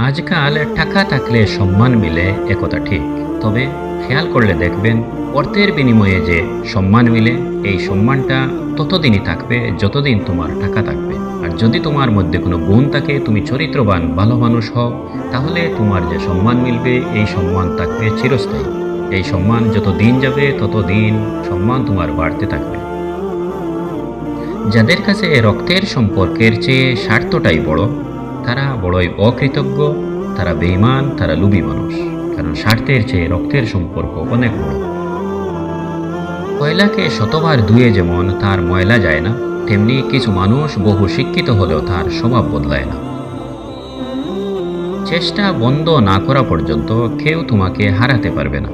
আজকাল টাকা থাকলে সম্মান মিলে একথা ঠিক, তবে খেয়াল করলে দেখবেন অর্থের বিনিময়ে যে সম্মান মিলে এই সম্মানটা ততদিনই থাকবে যতদিন তোমার টাকা থাকবে। আর যদি তোমার মধ্যে কোনো গুণ থাকে, তুমি চরিত্রবান ভালো মানুষ হও, তাহলে তোমার যে সম্মান মিলবে এই সম্মান থাকবে চিরস্থায়ী। এই সম্মান যত দিন যাবে তত দিন সম্মান তোমার বাড়তে থাকবে। যাদের কাছে রক্তের সম্পর্কের চেয়ে স্বার্থটাই বড়, তারা বড়ই অকৃতজ্ঞ, তারা বেঈমান, তারা লোভী মানুষ। কারণ স্বার্থের চেয়ে রক্তের সম্পর্ক অনেক বড়। কয়লাকে শতবার ধুয়ে যেমন তার ময়লা যায় না, তেমনি কিছু মানুষ বহু শিক্ষিত হলেও তার স্বভাব বদলায় না। চেষ্টা বন্ধ না করা পর্যন্ত কেউ তোমাকে হারাতে পারবে না।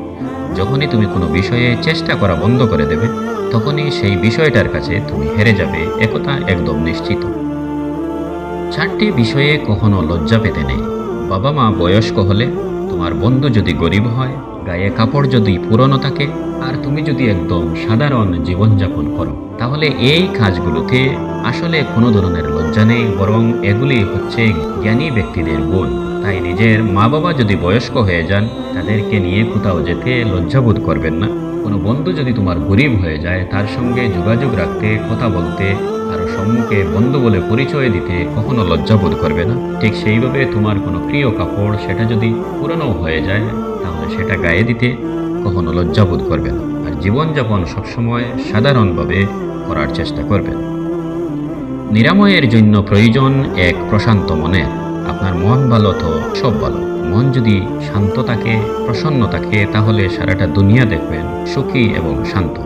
যখনই তুমি কোনো বিষয়ে চেষ্টা করা বন্ধ করে দেবে, তখনই সেই বিষয়টার কাছে তুমি হেরে যাবে, একথা একদম নিশ্চিত। 4টি বিষয়ে কখনো লজ্জা পেতে নেই। বাবা মা বয়স্ক হলে, তোমার বন্ধু যদি গরিব হয়, গায়ে কাপড় যদি পুরনো থাকে, আর তুমি যদি একদম সাধারণ জীবনযাপন করো, তাহলে এই কাজগুলোতে আসলে কোনো ধরনের লজ্জা নেই, বরং এগুলি হচ্ছে জ্ঞানী ব্যক্তিদের গুণ। তাই নিজের মা বাবা যদি বয়স্ক হয়ে যান, তাদেরকে নিয়ে কোথাও যেতে লজ্জাবোধ করবেন না। কোনো বন্ধু যদি তোমার গরিব হয়ে যায়, তার সঙ্গে যোগাযোগ রাখতে, কথা বলতে, কারো সম্মুখে বন্ধু বলে পরিচয় দিতে কখনো লজ্জাবোধ করবে না। ঠিক সেইভাবে তোমার কোনো প্রিয় কাপড় সেটা যদি পুরনো হয়ে যায়, তাহলে সেটা গায়ে দিতে কখনো লজ্জাবোধ করবে না। আর জীবনযাপন সবসময় সাধারণভাবে করার চেষ্টা করবেন। নিরাময়ের জন্য প্রয়োজন এক প্রশান্ত মনের। আপনার মন ভালো তো সব ভালো। মন যদি শান্ত থাকে, প্রসন্ন থাকে, তাহলে সারাটা দুনিয়া দেখবেন সুখী এবং শান্ত।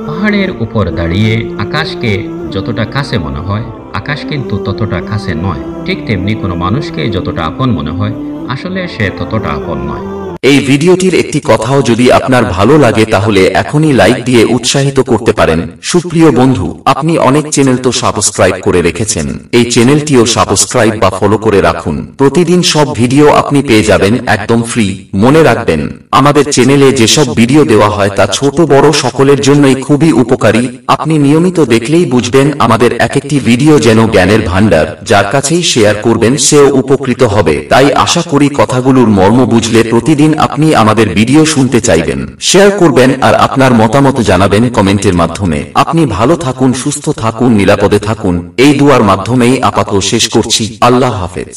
পাহাড়ের উপর দাঁড়িয়ে আকাশকে যতটা কাছে মনে হয়, আকাশ কিন্তু ততটা কাছে নয়। ঠিক তেমনি কোনো মানুষকে যতটা আপন মনে হয়, আসলে সে ততটা আপন নয়। এই ভিডিওটির একটি কথাও যদি আপনার ভালো লাগে তাহলে এখনই লাইক দিয়ে উৎসাহিত করতে পারেন। সুপ্রিয় বন্ধু, আপনি অনেক চ্যানেল তো সাবস্ক্রাইব করে রেখেছেন, এই চ্যানেলটিও সাবস্ক্রাইব বা ফলো করে রাখুন। প্রতিদিন সব ভিডিও আপনি পেয়ে যাবেন একদম ফ্রি। মনে রাখবেন, আমাদের চ্যানেলে যেসব ভিডিও দেওয়া হয় তা ছোট বড় সকলের জন্যই খুবই উপকারী। আপনি নিয়মিত দেখলেই বুঝবেন আমাদের এক একটি ভিডিও যেন জ্ঞানের ভান্ডার। যার কাছেই শেয়ার করবেন সেও উপকৃত হবে। তাই আশা করি কথাগুলোর মর্ম বুঝলে প্রতিদিন আপনি আমাদের ভিডিও শুনতে চাইবেন, শেয়ার করবেন আর আপনার মতামত জানাবেন কমেন্টের মাধ্যমে। আপনি ভালো থাকুন, সুস্থ থাকুন, নিরাপদে থাকুন, এই দুয়ার মাধ্যমেই আপাতত শেষ করছি। আল্লাহ হাফেজ।